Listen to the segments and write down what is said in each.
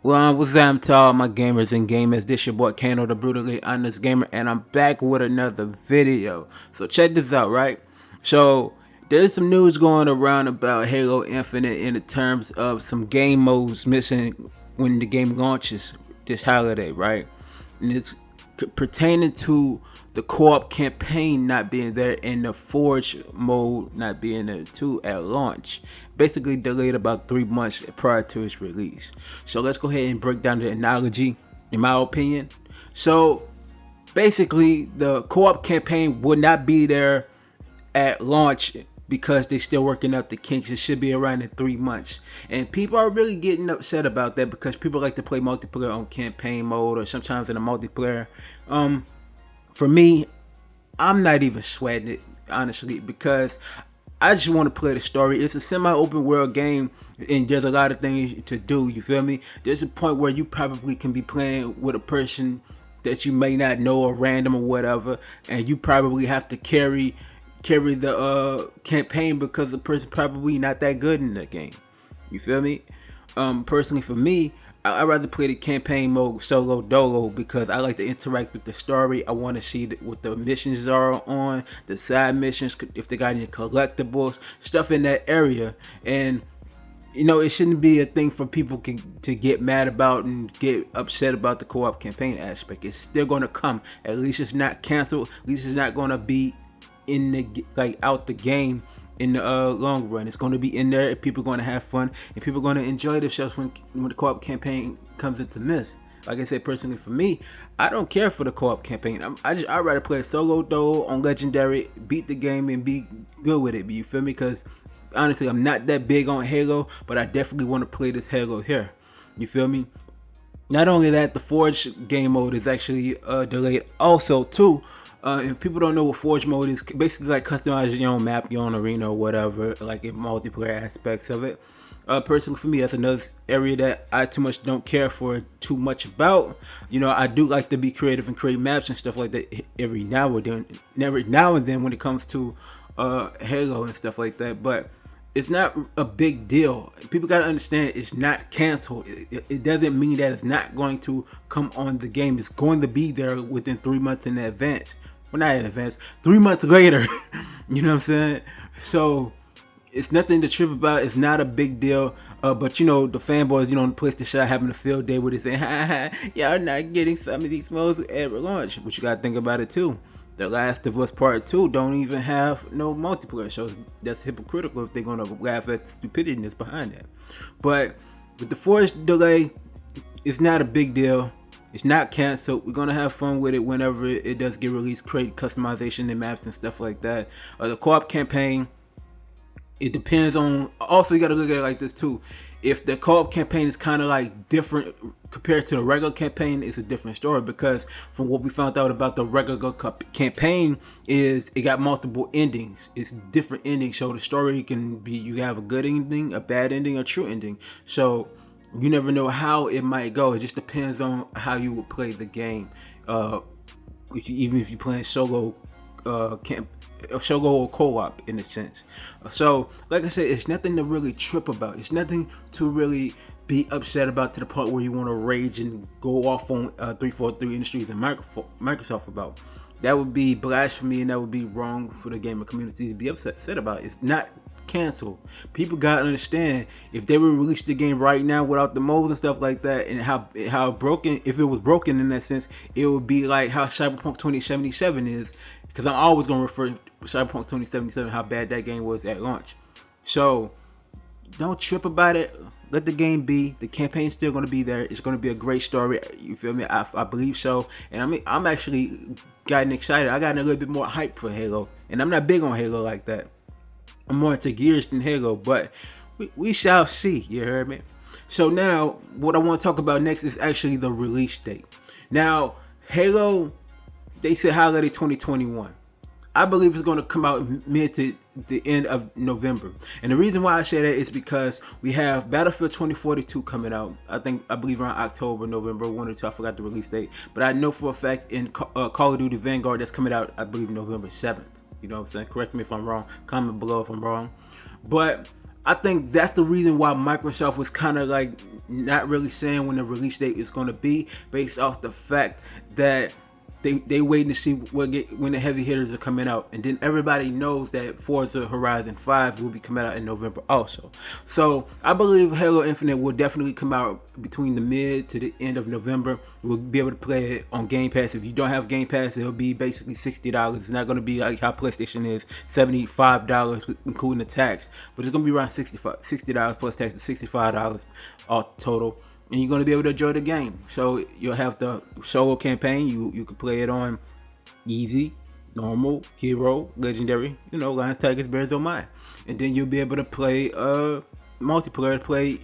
What's up to all my gamers and gamers? This your boy Kano, the brutally honest gamer, and I'm back with another video. So check this out, right? So there's some news going around about Halo Infinite in the terms of some game modes missing when the game launches this holiday, right? And it's pertaining to the co-op campaign not being there and the Forge mode not being there too at launch. Basically delayed about 3 months prior to its release. So let's go ahead and break down the analogy, in my opinion. So basically the co-op campaign would not be there at launch because they're still working out the kinks. It should be around in 3 months, and people are really getting upset about that because people like to play multiplayer on campaign mode or sometimes in a multiplayer. For me, I'm not even sweating it, honestly, because I just want to play the story. It's a semi-open world game, and there's a lot of things to do. You feel me? There's a point where you probably can be playing with a person that you may not know, or random or whatever, and you probably have to carry the campaign because the person probably not that good in the game. You feel me? Personally, for me, I'd rather play the campaign mode solo dolo because I like to interact with the story. I want to see what the missions are on, the side missions, if they got any collectibles, stuff in that area. And you know, it shouldn't be a thing for people to get mad about and get upset about the co-op campaign aspect. It's still going to come. At least it's not canceled. At least it's not going to be in the out the game in the long run. It's going to be in there. People are going to have fun and people are going to enjoy themselves when the co-op campaign comes into miss. Like I said, personally for me, I don't care for the co-op campaign. I'd rather play solo though on legendary, beat the game and be good with it. But you feel me? Because honestly, I'm not that big on Halo, but I definitely want to play this Halo here. You feel me? Not only that, the Forge game mode is actually delayed also too. If people don't know what Forge mode is, basically like customizing your own map, your own arena or whatever, like in multiplayer aspects of it. Personally for me, that's another area that I too much don't care for too much about. You know, I do like to be creative and create maps and stuff like that every now and then when it comes to Halo and stuff like that. But it's not a big deal. People gotta understand it's not canceled. It doesn't mean that it's not going to come on the game. It's going to be there within 3 months in advance. Well, not in advance, 3 months later. You know what I'm saying? So it's nothing to trip about. It's not a big deal. But you know, the fanboys, you know, on the PlayStation having a field day with it, saying, "Ha ha, y'all not getting some of these modes at launch." But you gotta think about it too. The Last of Us Part 2 don't even have no multiplayer, so that's hypocritical if they're gonna laugh at the stupidity behind that. But with the Forge delay, it's not a big deal. It's not canceled. We're gonna have fun with it whenever it does get released. Create customization and maps and stuff like that. The co-op campaign, it depends on. Also, you gotta look at it like this too. If the co-op campaign is kind of like different compared to the regular campaign, it's a different story, because from what we found out about the regular campaign is it got multiple endings. It's different endings, so the story can be, you have a good ending, a bad ending, a true ending. So you never know how it might go. It just depends on how you would play the game. Even if you're playing solo solo or co-op in a sense. So like I said, it's nothing to really trip about. It's nothing to really be upset about to the point where you want to rage and go off on 343 Industries and Microsoft about. That would be blasphemy, and that would be wrong for the gamer community to be upset about. It's not canceled. People gotta understand, if they would release the game right now without the modes and stuff like that, and how broken, if it was broken in that sense, it would be like how Cyberpunk 2077 is. Because I'm always gonna refer to Cyberpunk 2077, how bad that game was at launch. So don't trip about it. Let the game be. The campaign's still gonna be there. It's gonna be a great story. You feel me? I believe so. And I mean, I'm actually gotten excited. I got a little bit more hype for Halo, and I'm not big on Halo like that. I'm more into Gears than Halo, but we shall see. You heard me? So now, what I want to talk about next is actually the release date. Now, Halo, they said holiday 2021. I believe it's going to come out mid to the end of November. And the reason why I say that is because we have Battlefield 2042 coming out. I believe around October, November, 1 or 2. I forgot the release date. But I know for a fact in Call of Duty Vanguard that's coming out, I believe November 7th. You know what I'm saying? Correct me if I'm wrong. Comment below if I'm wrong. But I think that's the reason why Microsoft was kind of like not really saying when the release date is going to be, based off the fact that they waiting to see when the heavy hitters are coming out, and then everybody knows that Forza Horizon 5 will be coming out in November also. So I believe Halo Infinite will definitely come out between the mid to the end of November. We'll be able to play it on Game Pass. If you don't have Game Pass, it'll be basically $60. It's not going to be like how PlayStation is, $75 including the tax, but it's going to be around $60 plus tax, $65 all total. And you're going to be able to enjoy the game. So you'll have the solo campaign. You can play it on easy, normal, hero, legendary, Lions, Tigers, Bears, Oh My. And then you'll be able to play multiplayer, play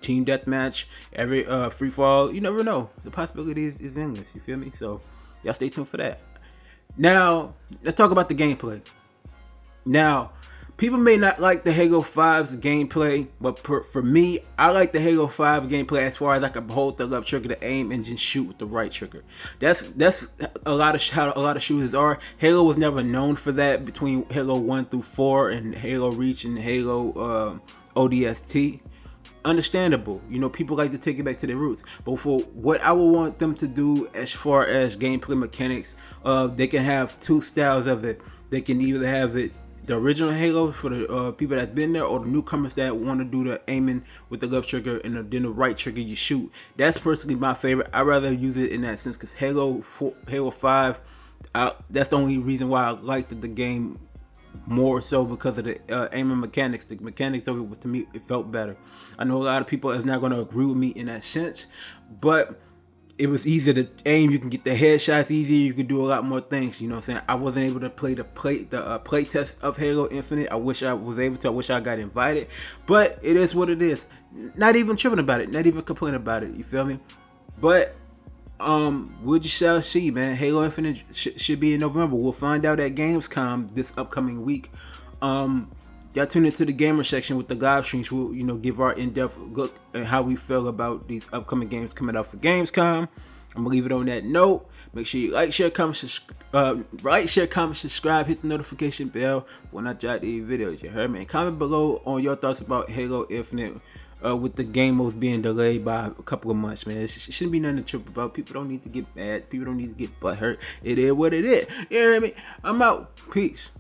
team deathmatch, every free fall. You never know. The possibility is endless. You feel me? So y'all stay tuned for that. Now, let's talk about the gameplay. Now, people may not like the Halo 5's gameplay, but for me, I like the Halo 5 gameplay as far as I can hold the left trigger to aim and just shoot with the right trigger. That's a lot of how a lot of shooters are. Halo was never known for that between Halo 1 through 4 and Halo Reach and Halo ODST. Understandable, people like to take it back to their roots, but for what I would want them to do as far as gameplay mechanics, they can have two styles of it. They can either have it the original Halo for the people that's been there, or the newcomers that want to do the aiming with the left trigger and then the right trigger you shoot. That's personally my favorite. I'd rather use it in that sense, because Halo 5, that's the only reason why I liked the game more so, because of the aiming mechanics. The mechanics of it, to me, it felt better. I know a lot of people is not going to agree with me in that sense, but it was easier to aim. You can get the headshots easier. You can do a lot more things. You know what I'm saying? I wasn't able to play the play test of Halo Infinite. I wish I was able to. I wish I got invited, but it is what it is. Not even tripping about it. Not even complaining about it. You feel me? But we just shall see, man. Halo Infinite should be in November. We'll find out at Gamescom this upcoming week. Y'all tune into the gamer section with the live streams. We'll, give our in-depth look at how we feel about these upcoming games coming out for Gamescom. I'm gonna leave it on that note. Make sure you like, share, comment, subscribe, hit the notification bell when I drop these videos. You heard me? And comment below on your thoughts about Halo Infinite. With the game modes being delayed by a couple of months, man. It shouldn't be nothing to trip about. People don't need to get mad. People don't need to get butthurt. It is what it is. You hear me? I'm out. Peace.